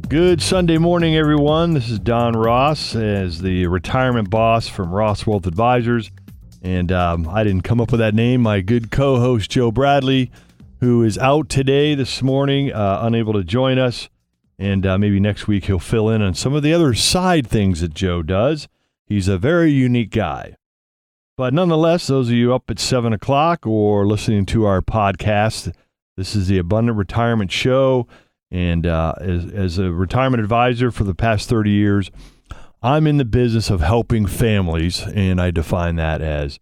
Good Sunday morning, everyone. This is Don Ross as the retirement boss from Ross Wealth Advisors. And I didn't come up with that name. My good co-host, Joe Bradley, who is out today, this morning, unable to join us. And maybe next week he'll fill in on some of the other side things that Joe does. He's a very unique guy. But nonetheless, those of you up at 7 o'clock or listening to our podcast, this is the Abundant Retirement Show. And as a retirement advisor for the past 30 years, I'm in the business of helping families, and I define that as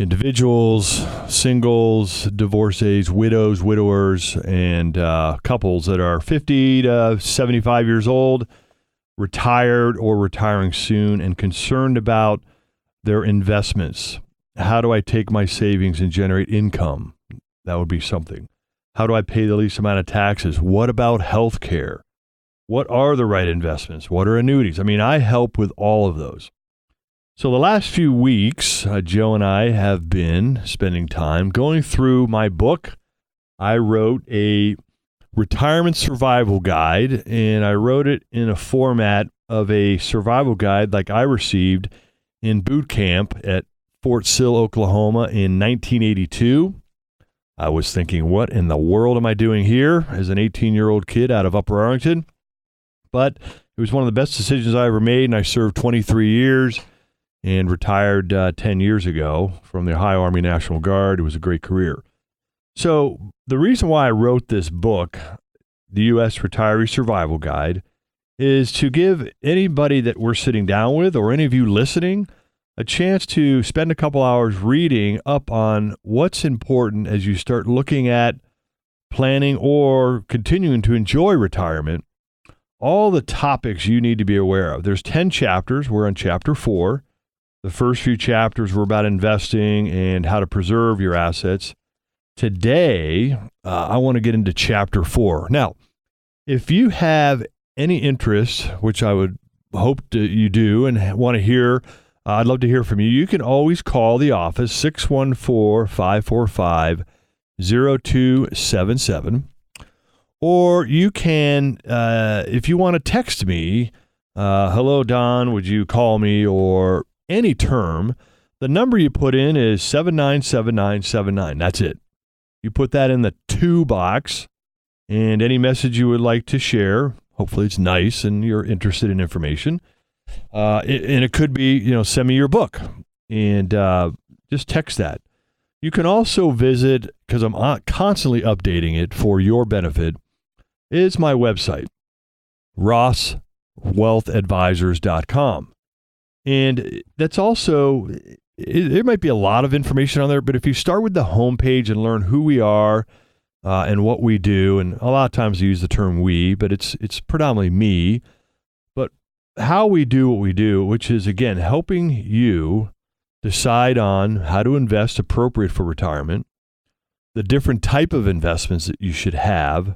individuals, singles, divorcees, widows, widowers, and couples that are 50 to 75 years old, retired or retiring soon, and concerned about their investments. How do I take my savings and generate income? That would be something. How do I pay the least amount of taxes? What about health care? What are the right investments? What are annuities? I mean, I help with all of those. So the last few weeks, Joe and I have been spending time going through my book. I wrote a retirement survival guide, and I wrote it in a format of a survival guide like I received in boot camp at Fort Sill, Oklahoma in 1982. I was thinking, what in the world am I doing here as an 18-year-old kid out of Upper Arlington? But it was one of the best decisions I ever made, and I served 23 years and retired 10 years ago from the Ohio Army National Guard. It was a great career. So the reason why I wrote this book, the U.S. Retiree Survival Guide, is to give anybody that we're sitting down with or any of you listening a chance to spend a couple hours reading up on what's important as you start looking at planning or continuing to enjoy retirement, all the topics you need to be aware of. There's 10 chapters. We're on chapter 4. The first few chapters were about investing and how to preserve your assets. Today, I want to get into chapter 4. Now, if you have any interest, which I would hope that you do and want to hear, I'd love to hear from you. You can always call the office, 614-545-0277. Or you can, if you want to text me, hello, Don, would you call me, or any term, the number you put in is 797979. That's it. You put that in the to box, and any message you would like to share, hopefully it's nice and you're interested in information. And it could be, send me your book, and just text that. You can also visit, because I'm constantly updating it for your benefit, is my website, rosswealthadvisors.com. And that's also, there might be a lot of information on there, but if you start with the homepage and learn who we are and what we do, and a lot of times I use the term we, but it's predominantly me, how we do what we do, which is, again, helping you decide on how to invest appropriate for retirement, the different type of investments that you should have,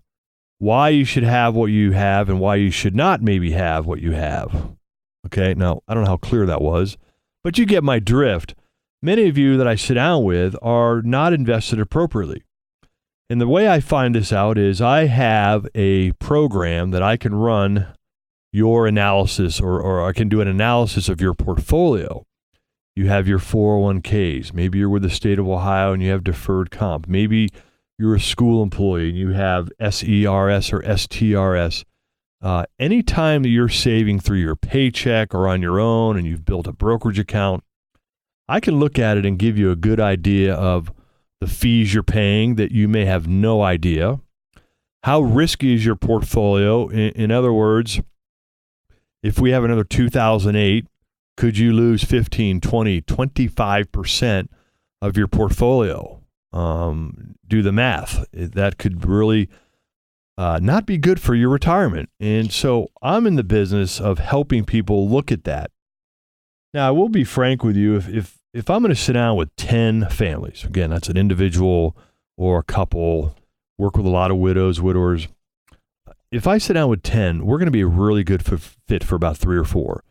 why you should have what you have, and why you should not maybe have what you have. Okay, now, I don't know how clear that was, but you get my drift. Many of you that I sit down with are not invested appropriately. And the way I find this out is I have a program that I can run your analysis, or I can do an analysis of your portfolio. You have your 401ks. Maybe you're with the state of Ohio and you have deferred comp. Maybe you're a school employee and you have SERS or STRS. Anytime that you're saving through your paycheck or on your own and you've built a brokerage account, I can look at it and give you a good idea of the fees you're paying that you may have no idea. How risky is your portfolio? In other words, if we have another 2008, could you lose 15, 20, 25% of your portfolio? Do the math. That could really not be good for your retirement. And so I'm in the business of helping people look at that. Now, I will be frank with you. If I'm going to sit down with 10 families, again, that's an individual or a couple, work with a lot of widows, widowers. If I sit down with 10, we're going to be a really good fit for about 3 or 4.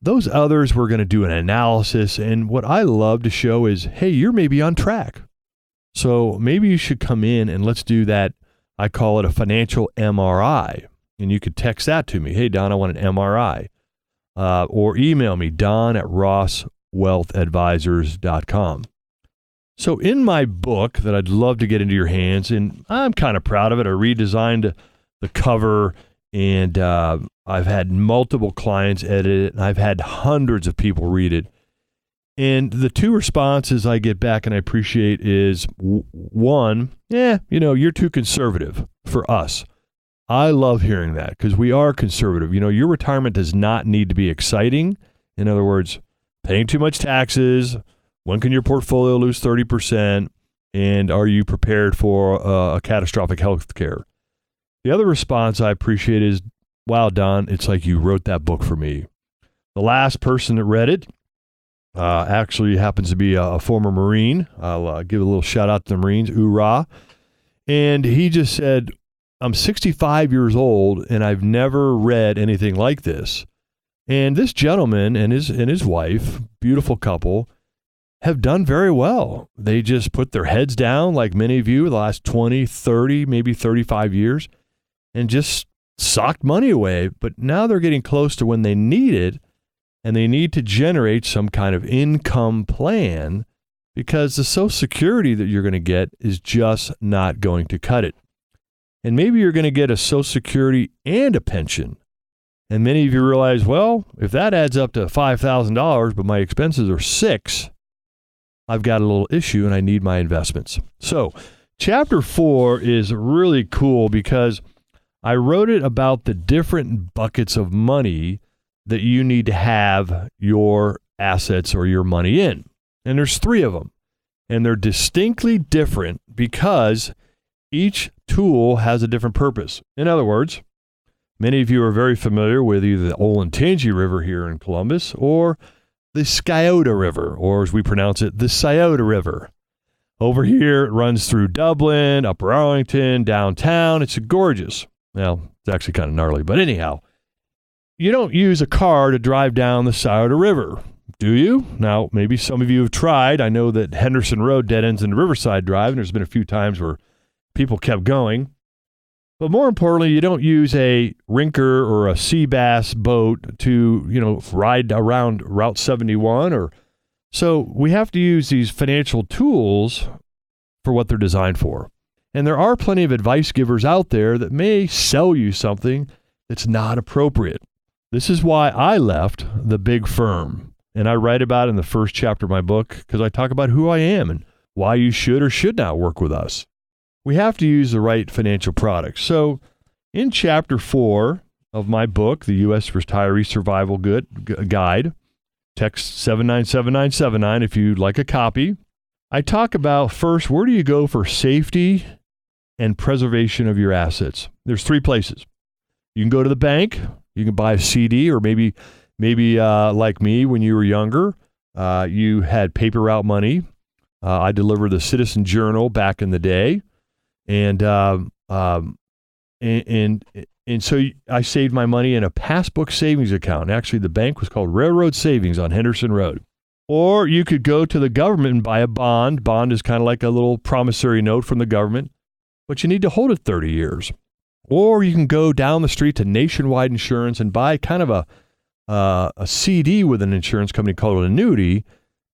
Those others, we're going to do an analysis. And what I love to show is, hey, you're maybe on track. So maybe you should come in and let's do that. I call it a financial MRI. And you could text that to me. Hey, Don, I want an MRI. Or email me, don@rosswealthadvisors.com. So in my book that I'd love to get into your hands, and I'm kind of proud of it, I redesigned the cover, and I've had multiple clients edit it, and I've had hundreds of people read it. And the two responses I get back and I appreciate is, one, you're too conservative for us. I love hearing that because we are conservative. Your retirement does not need to be exciting. In other words, paying too much taxes. When can your portfolio lose 30%? And are you prepared for a catastrophic health care? The other response I appreciate is, wow, Don, it's like you wrote that book for me. The last person that read it actually happens to be a former Marine. I'll give a little shout out to the Marines, hoorah. And he just said, I'm 65 years old and I've never read anything like this. And this gentleman and his wife, beautiful couple, have done very well. They just put their heads down like many of you the last 20, 30, maybe 35 years and just socked money away. But now they're getting close to when they need it and they need to generate some kind of income plan because the Social Security that you're going to get is just not going to cut it. And maybe you're going to get a Social Security and a pension. And many of you realize, well, if that adds up to $5,000, but my expenses are $6,000, I've got a little issue and I need my investments. So chapter 4 is really cool because I wrote it about the different buckets of money that you need to have your assets or your money in. And there's 3 of them. And they're distinctly different because each tool has a different purpose. In other words, many of you are very familiar with either the Olentangy River here in Columbus or the Scioto River, or as we pronounce it, the Scioto River. Over here, it runs through Dublin, Upper Arlington, downtown. It's gorgeous. Well, it's actually kind of gnarly, but anyhow, you don't use a car to drive down the Scioto River, do you? Now, maybe some of you have tried. I know that Henderson Road dead ends into Riverside Drive, and there's been a few times where people kept going. But more importantly, you don't use a Rinker or a sea bass boat to, ride around Route 71 so we have to use these financial tools for what they're designed for. And there are plenty of advice givers out there that may sell you something that's not appropriate. This is why I left the big firm. And I write about it in the first chapter of my book because I talk about who I am and why you should or should not work with us. We have to use the right financial products. So in chapter 4 of my book, the U.S. Retiree Survival Guide, text 797979 if you'd like a copy, I talk about first, where do you go for safety and preservation of your assets? There's 3 places. You can go to the bank. You can buy a CD, or maybe like me when you were younger, you had paper route money. I delivered the Citizen Journal back in the day. And so I saved my money in a passbook savings account. Actually, the bank was called Railroad Savings on Henderson Road. Or you could go to the government and buy a bond. Bond is kind of like a little promissory note from the government, but you need to hold it 30 years. Or you can go down the street to Nationwide Insurance and buy kind of a CD with an insurance company called an annuity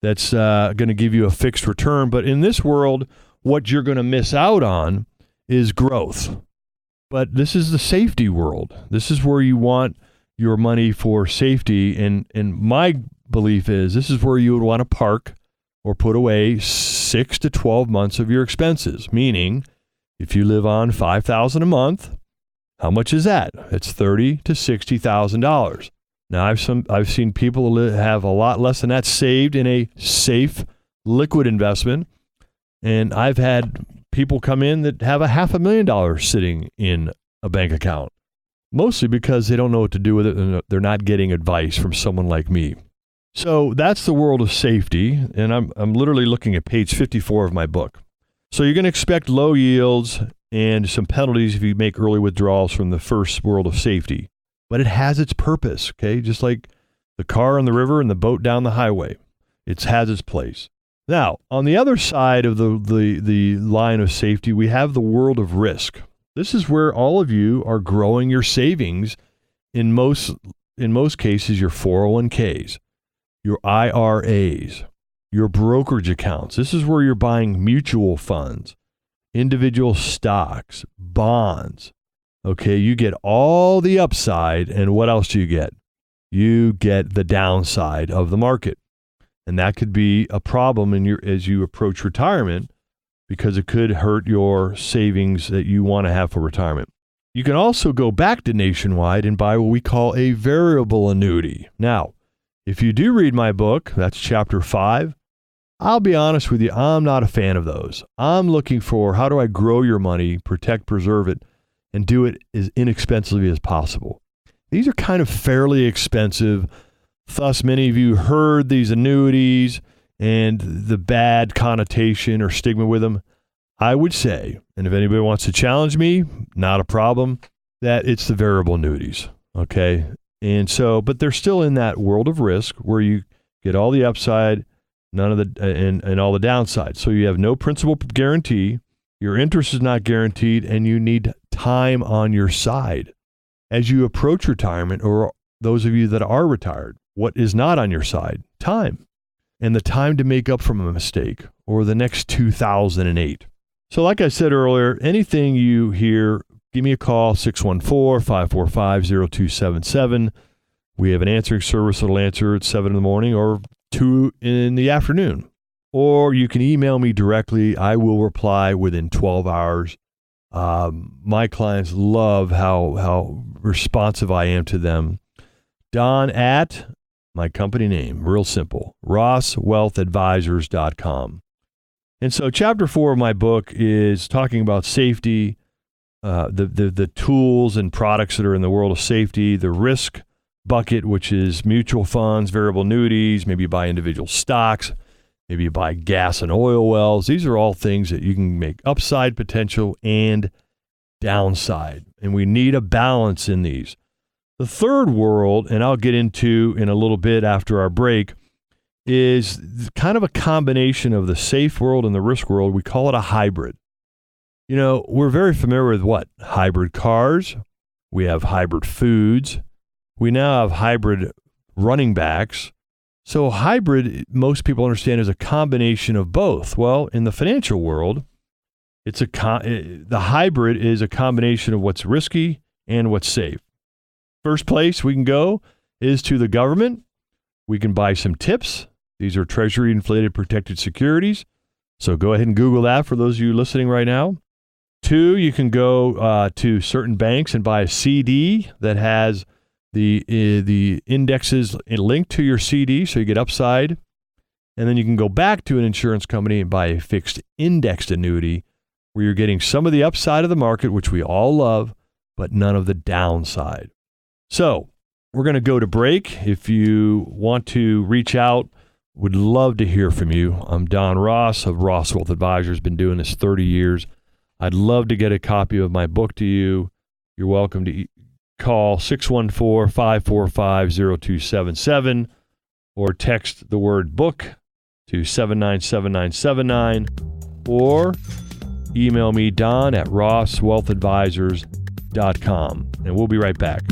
that's going to give you a fixed return. But in this world, what you're going to miss out on is growth. But this is the safety world. This is where you want your money for safety. And my belief is this is where you would want to park or put away 6 to 12 months of your expenses. Meaning, if you live on $5,000 a month, how much is that? It's $30,000 to $60,000. Now, I've seen people have a lot less than that saved in a safe, liquid investment. And I've had people come in that have $500,000 sitting in a bank account, mostly because they don't know what to do with it and they're not getting advice from someone like me. So that's the world of safety, and I'm literally looking at page 54 of my book. So you're going to expect low yields and some penalties if you make early withdrawals from the first world of safety. But it has its purpose, okay? Just like the car on the river and the boat down the highway. It has its place. Now, on the other side of the line of safety, we have the world of risk. This is where all of you are growing your savings. In most cases, your 401ks, your IRAs, your brokerage accounts. This is where you're buying mutual funds, individual stocks, bonds. Okay, you get all the upside, and what else do you get? You get the downside of the market. And that could be a problem as you approach retirement, because it could hurt your savings that you want to have for retirement. You can also go back to Nationwide and buy what we call a variable annuity. Now, if you do read my book, that's chapter 5, I'll be honest with you, I'm not a fan of those. I'm looking for how do I grow your money, protect, preserve it, and do it as inexpensively as possible. These are kind of fairly expensive. Thus, many of you heard these annuities and the bad connotation or stigma with them. I would say, and if anybody wants to challenge me, not a problem, that it's the variable annuities, okay? And so, but they're still in that world of risk where you get all the upside, none of the, and all the downside. So you have no principal guarantee, your interest is not guaranteed, and you need time on your side. As you approach retirement, or those of you that are retired, what is not on your side? Time. And the time to make up from a mistake, or the next 2008. So like I said earlier, anything you hear, give me a call, 614-545-0277. We have an answering service that'll answer at 7 in the morning or 2 in the afternoon. Or you can email me directly. I will reply within 12 hours. My clients love how responsive I am to them. Don at my company name, real simple, rosswealthadvisors.com. And so chapter 4 of my book is talking about safety, the tools and products that are in the world of safety, the risk bucket, which is mutual funds, variable annuities, maybe you buy individual stocks, maybe you buy gas and oil wells. These are all things that you can make upside potential and downside. And we need a balance in these. The third world, and I'll get into in a little bit after our break, is kind of a combination of the safe world and the risk world. We call it a hybrid. You know, we're very familiar with what? Hybrid cars. We have hybrid foods. We now have hybrid running backs. So hybrid, most people understand, is a combination of both. Well, in the financial world, the hybrid is a combination of what's risky and what's safe. First place we can go is to the government. We can buy some TIPS. These are Treasury inflated protected securities. So go ahead and Google that for those of you listening right now. 2, you can go to certain banks and buy a CD that has the indexes linked to your CD, so you get upside. And then you can go back to an insurance company and buy a fixed indexed annuity where you're getting some of the upside of the market, which we all love, but none of the downside. So we're going to go to break. If you want to reach out, would love to hear from you. I'm Don Ross of Ross Wealth Advisors. Been doing this 30 years. I'd love to get a copy of my book to you. You're welcome to call 614-545-0277 or text the word book to 797979 or email me, Don at rosswealthadvisors.com. And we'll be right back.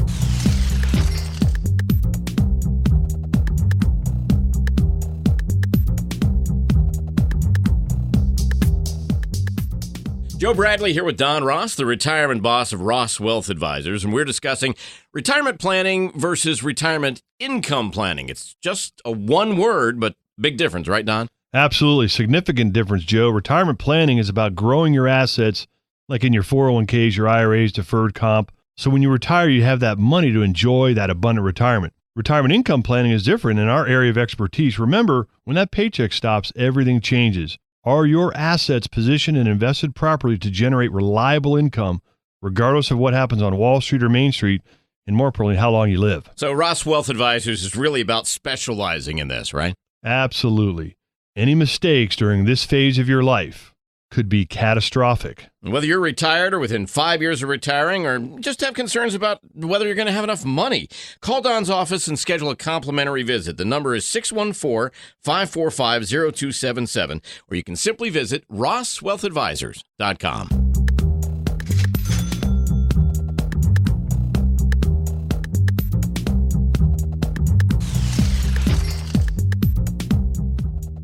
Joe Bradley here with Don Ross, the retirement boss of Ross Wealth Advisors, and we're discussing retirement planning versus retirement income planning. It's just a one word, but big difference, right, Don? Absolutely. Significant difference, Joe. Retirement planning is about growing your assets, like in your 401ks, your IRAs, deferred comp. So when you retire, you have that money to enjoy that abundant retirement. Retirement income planning is different in our area of expertise. Remember, when that paycheck stops, everything changes. Are your assets positioned and invested properly to generate reliable income, regardless of what happens on Wall Street or Main Street, and more importantly, how long you live? So Ross Wealth Advisors is really about specializing in this, right? Absolutely. Any mistakes during this phase of your life could be catastrophic. Whether you're retired or within 5 years of retiring or just have concerns about whether you're going to have enough money, call Don's office and schedule a complimentary visit. The number is 614-545-0277, or you can simply visit rosswealthadvisors.com.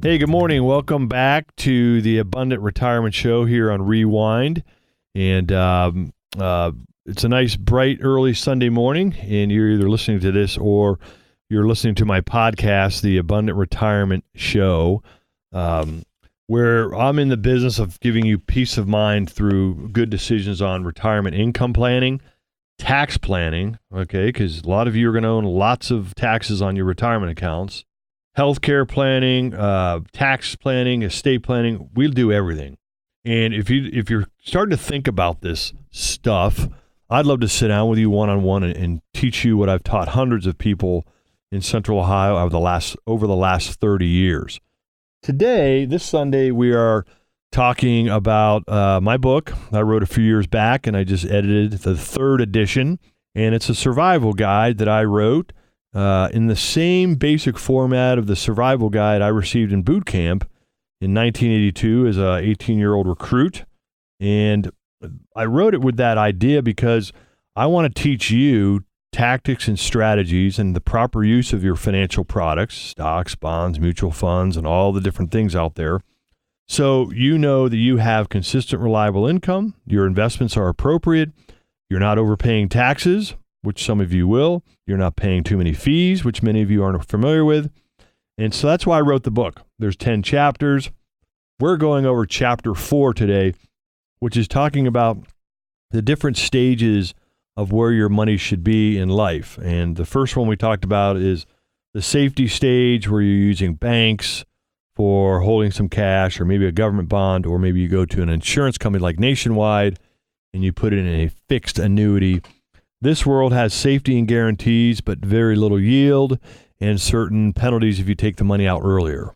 Hey, good morning. Welcome back to the Abundant Retirement Show here on Rewind. And it's a nice, bright, early Sunday morning, and you're either listening to this or you're listening to my podcast, the Abundant Retirement Show, where I'm in the business of giving you peace of mind through good decisions on retirement income planning, tax planning, okay, because a lot of you are going to own lots of taxes on your retirement accounts, healthcare planning, tax planning, estate planning. We'll do everything. And if you're starting to think about this stuff, I'd love to sit down with you one-on-one and teach you what I've taught hundreds of people in Central Ohio over the last 30 years. Today, this Sunday, we are talking about my book I wrote a few years back, and I just edited the third edition. And it's a survival guide that I wrote in the same basic format of the survival guide I received in boot camp in 1982 as a 18-year-old recruit. And I wrote it with that idea because I want to teach you tactics and strategies and the proper use of your financial products, stocks, bonds, mutual funds, and all the different things out there. So you know that you have consistent, reliable income, your investments are appropriate, you're not overpaying taxes, which some of you will, you're not paying too many fees, which many of you aren't familiar with. And so that's why I wrote the book. There's 10 chapters. We're going over chapter 4 today, which is talking about the different stages of where your money should be in life. And the first one we talked about is the safety stage, where you're using banks for holding some cash, or maybe a government bond, or maybe you go to an insurance company like Nationwide and you put it in a fixed annuity. This world has safety and guarantees, but very little yield and certain penalties if you take the money out earlier.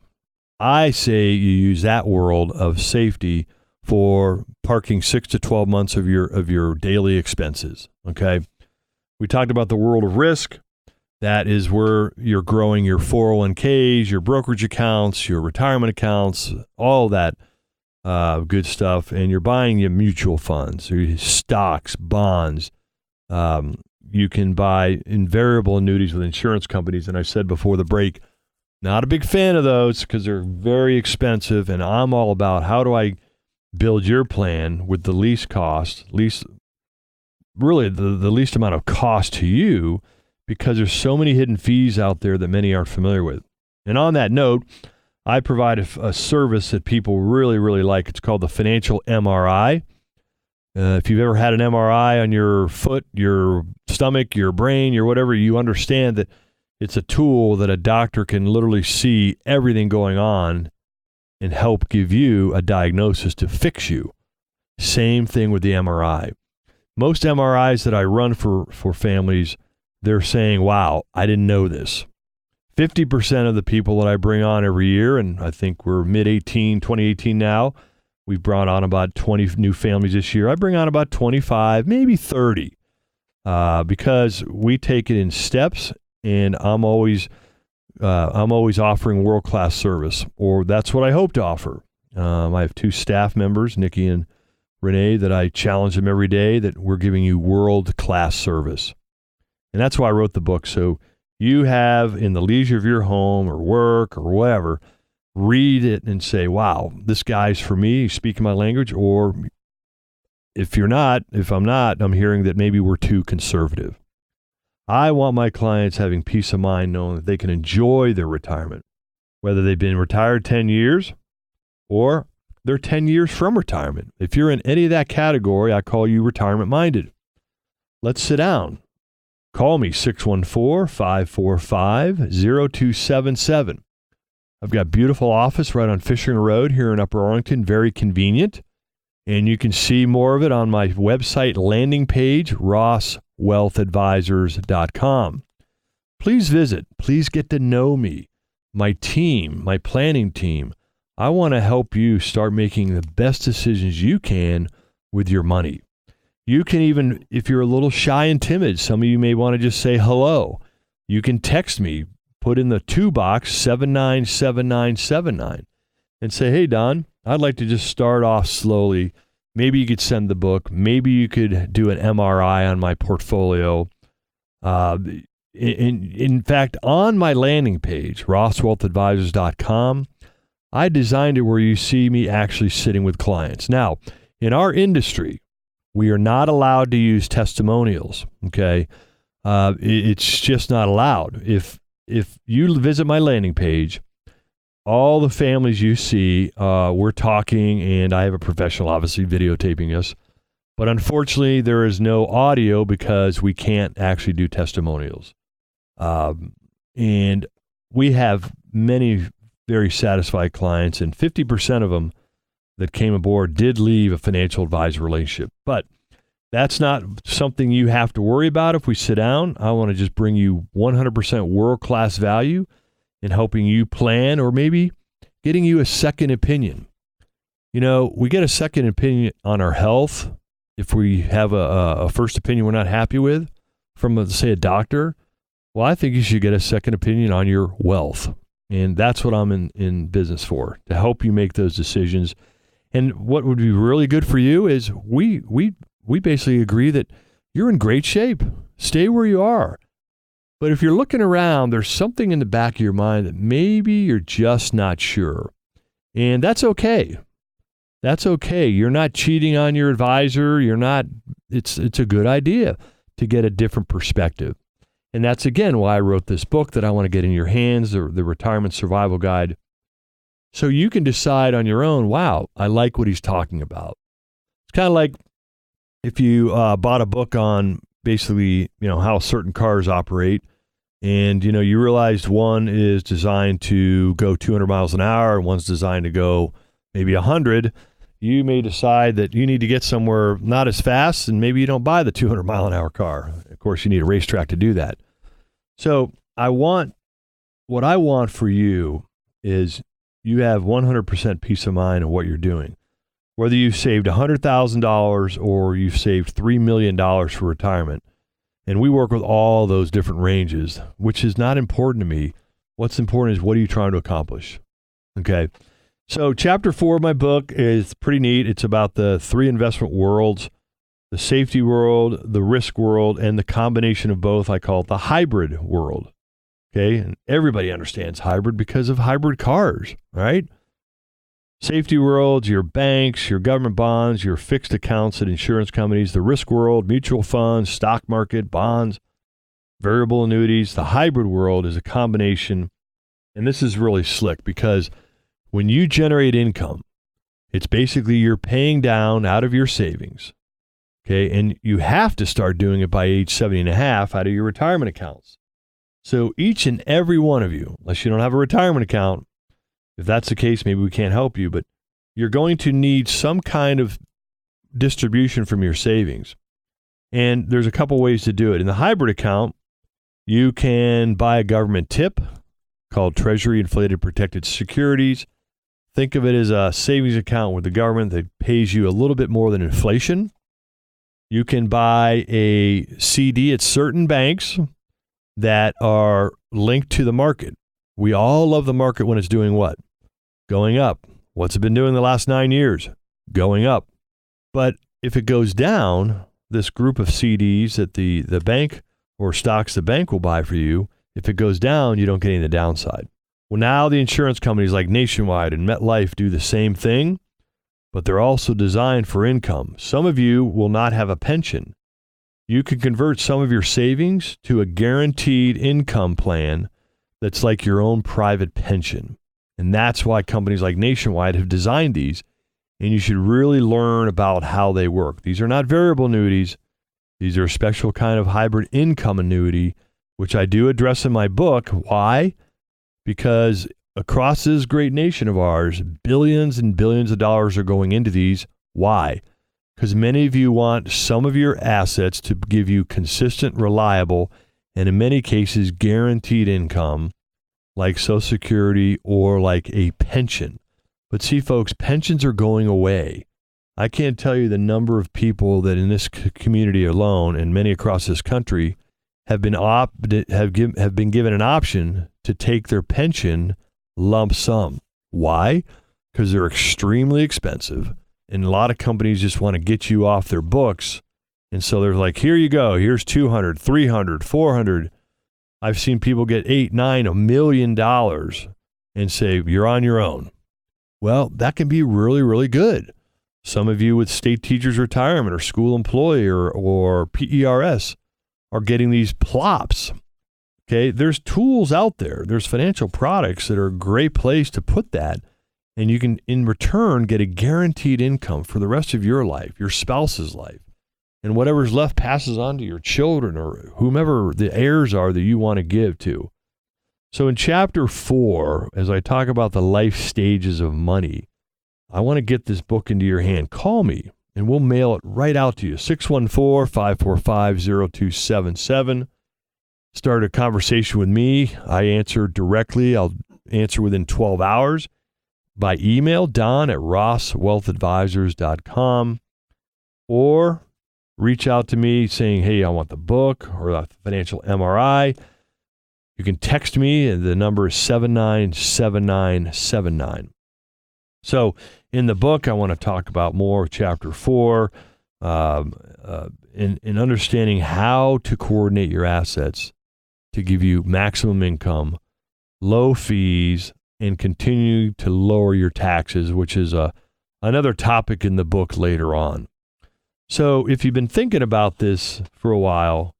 I say you use that world of safety for parking 6 to 12 months of your daily expenses. Okay. We talked about the world of risk. That is where you're growing your 401ks, your brokerage accounts, your retirement accounts, all that good stuff. And you're buying your mutual funds, your stocks, bonds. You can buy invariable annuities with insurance companies. And I said before the break, not a big fan of those because they're very expensive. And I'm all about how do I build your plan with the least cost, really the least amount of cost to you, because there's so many hidden fees out there that many aren't familiar with. And on that note, I provide a service that people really, really like. It's called the financial MRI. If you've ever had an MRI on your foot, your stomach, your brain, your whatever, you understand that it's a tool that a doctor can literally see everything going on and help give you a diagnosis to fix you. Same thing with the MRI. Most MRIs that I run for families, they're saying, wow, I didn't know this. 50% of the people that I bring on every year, and I think we're 2018 now, we've brought on about 20 new families this year. I bring on about 25, maybe 30, because we take it in steps, and I'm always offering world-class service, or that's what I hope to offer. I have 2 staff members, Nikki and Renee, that I challenge them every day that we're giving you world-class service. And that's why I wrote the book. So you have, in the leisure of your home or work or whatever, read it and say, wow, this guy's for me, he's speaking my language. Or if I'm not, I'm hearing that maybe we're too conservative. I want my clients having peace of mind knowing that they can enjoy their retirement, whether they've been retired 10 years or they're 10 years from retirement. If you're in any of that category, I call you retirement minded. Let's sit down. Call me 614-545-0277. I've got a beautiful office right on Fishing Road here in Upper Arlington, very convenient. And you can see more of it on my website landing page, rosswealthadvisors.com. Please visit. Please get to know me, my team, my planning team. I want to help you start making the best decisions you can with your money. You can even, if you're a little shy and timid, some of you may want to just say hello. You can text me, put in the 2 box 797979 and say, hey, Don, I'd like to just start off slowly. Maybe you could send the book. Maybe you could do an MRI on my portfolio. In fact, on my landing page, rosswealthadvisors.com, I designed it where you see me actually sitting with clients. Now, in our industry, we are not allowed to use testimonials, okay? It's just not allowed. If you visit my landing page, all the families you see, we're talking, and I have a professional obviously videotaping us. But unfortunately, there is no audio because we can't actually do testimonials. And we have many very satisfied clients, and 50% of them that came aboard did leave a financial advisor relationship. But that's not something you have to worry about if we sit down. I want to just bring you 100% world-class value in helping you plan, or maybe getting you a second opinion. You know, we get a second opinion on our health if we have a first opinion we're not happy with from, say, a doctor. Well, I think you should get a second opinion on your wealth. And that's what I'm in business for, to help you make those decisions. And what would be really good for you is we basically agree that you're in great shape. Stay where you are. But if you're looking around, there's something in the back of your mind that maybe you're just not sure. And that's okay. That's okay. You're not cheating on your advisor. It's a good idea to get a different perspective. And that's, again, why I wrote this book that I want to get in your hands, the Retirement Survival Guide. So you can decide on your own, wow, I like what he's talking about. It's kind of like if you bought a book on basically, how certain cars operate, and, you realized one is designed to go 200 miles an hour, and one's designed to go maybe 100. You may decide that you need to get somewhere not as fast, and maybe you don't buy the 200 mile an hour car. Of course, you need a racetrack to do that. So what I want for you is you have 100% peace of mind of what you're doing. Whether you've saved $100,000 or you've saved $3 million for retirement. And we work with all those different ranges, which is not important to me. What's important is, what are you trying to accomplish? Okay. So chapter 4 of my book is pretty neat. It's about the 3 investment worlds: the safety world, the risk world, and the combination of both. I call it the hybrid world. Okay. And everybody understands hybrid because of hybrid cars, right? Safety world, your banks, your government bonds, your fixed accounts at insurance companies. The risk world, mutual funds, stock market, bonds, variable annuities. The hybrid world is a combination. And this is really slick because when you generate income, it's basically you're paying down out of your savings. Okay. And you have to start doing it by age 70 and a half out of your retirement accounts. So each and every one of you, unless you don't have a retirement account, if that's the case, maybe we can't help you, but you're going to need some kind of distribution from your savings. And there's a couple ways to do it. In the hybrid account, you can buy a government tip called Treasury Inflated Protected Securities. Think of it as a savings account with the government that pays you a little bit more than inflation. You can buy a CD at certain banks that are linked to the market. We all love the market when it's doing what? Going up. What's it been doing the last 9 years? Going up. But if it goes down, this group of CDs that the bank or stocks the bank will buy for you, if it goes down, you don't get any of the downside. Well, now the insurance companies like Nationwide and MetLife do the same thing, but they're also designed for income. Some of you will not have a pension. You can convert some of your savings to a guaranteed income plan that's like your own private pension. And that's why companies like Nationwide have designed these. And you should really learn about how they work. These are not variable annuities. These are a special kind of hybrid income annuity, which I do address in my book. Why? Because across this great nation of ours, billions and billions of dollars are going into these. Why? Because many of you want some of your assets to give you consistent, reliable, and in many cases, guaranteed income, like Social Security or like a pension. But see, folks, pensions are going away. I can't tell you the number of people that in this community alone, and many across this country, have been given an option to take their pension lump sum. Why? Because they're extremely expensive, and a lot of companies just want to get you off their books. And so they're like, here you go. Here's $200, $300, $400. I've seen people get $8, $9, $1 million and say, you're on your own. Well, that can be really, really good. Some of you with state teachers retirement or school employee or PERS are getting these plops. Okay, there's tools out there. There's financial products that are a great place to put that. And you can, in return, get a guaranteed income for the rest of your life, your spouse's life. And whatever's left passes on to your children or whomever the heirs are that you want to give to. So in chapter 4, as I talk about the life stages of money, I want to get this book into your hand. Call me, and we'll mail it right out to you. 614-545-0277. Start a conversation with me. I answer directly. I'll answer within 12 hours by email, don@rosswealthadvisors.com, or reach out to me saying, hey, I want the book or the financial MRI. You can text me, and the number is 797979. So in the book, I want to talk about more of chapter 4 in understanding how to coordinate your assets to give you maximum income, low fees, and continue to lower your taxes, which is another topic in the book later on. So if you've been thinking about this for a while,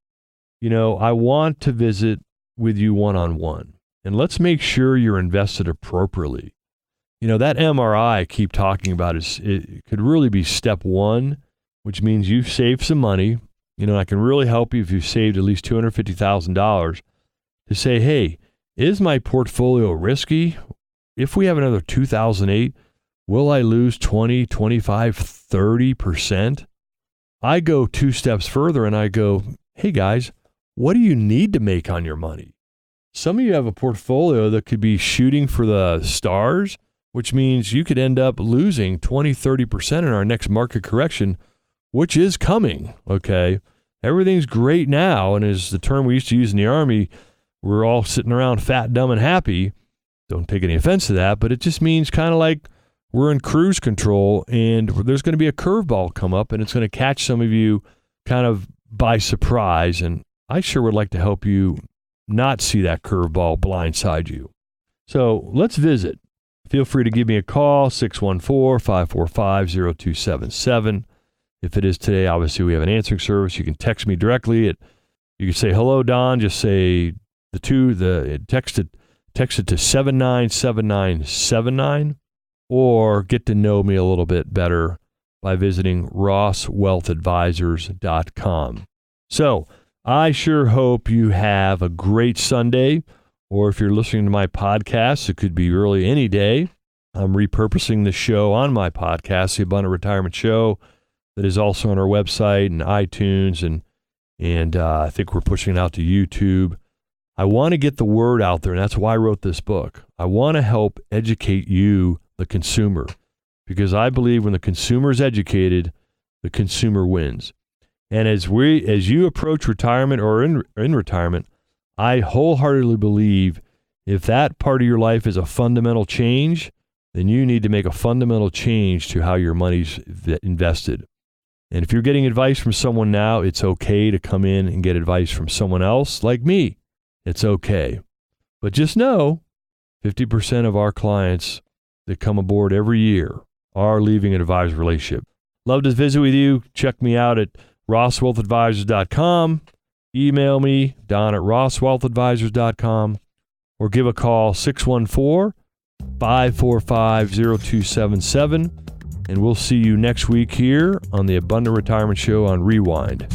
I want to visit with you one-on-one, and let's make sure you're invested appropriately. That MRI I keep talking about it could really be step 1, which means you've saved some money. I can really help you if you've saved at least $250,000 to say, hey, is my portfolio risky? If we have another 2008, will I lose 20, 25, 30%? I go 2 steps further and I go, hey guys, what do you need to make on your money? Some of you have a portfolio that could be shooting for the stars, which means you could end up losing 20, 30% in our next market correction, which is coming, okay? Everything's great now, and as the term we used to use in the Army, we're all sitting around fat, dumb, and happy. Don't take any offense to that, but it just means kind of like we're in cruise control, and there's going to be a curveball come up, and it's going to catch some of you kind of by surprise, and I sure would like to help you not see that curveball blindside you. So let's visit. Feel free to give me a call, 614-545-0277. If it is today, obviously we have an answering service. You can text me directly. You can say, hello, Don. Just say text it to 797979, or get to know me a little bit better by visiting rosswealthadvisors.com. So I sure hope you have a great Sunday. Or if you're listening to my podcast, it could be really any day. I'm repurposing the show on my podcast, The Abundant Retirement Show, that is also on our website and iTunes, and I think we're pushing it out to YouTube. I want to get the word out there, and that's why I wrote this book. I want to help educate you, the consumer, because I believe when the consumer is educated, the consumer wins. And as you approach retirement or in retirement, I wholeheartedly believe if that part of your life is a fundamental change, then you need to make a fundamental change to how your money's invested. And if you're getting advice from someone now, it's okay to come in and get advice from someone else like me. It's okay. But just know 50% of our clients that come aboard every year are leaving an advisor relationship. Love to visit with you. Check me out at rosswealthadvisors.com. Email me, don@rosswealthadvisors.com, or give a call, 614-545-0277, and we'll see you next week here on the Abundant Retirement Show on Rewind.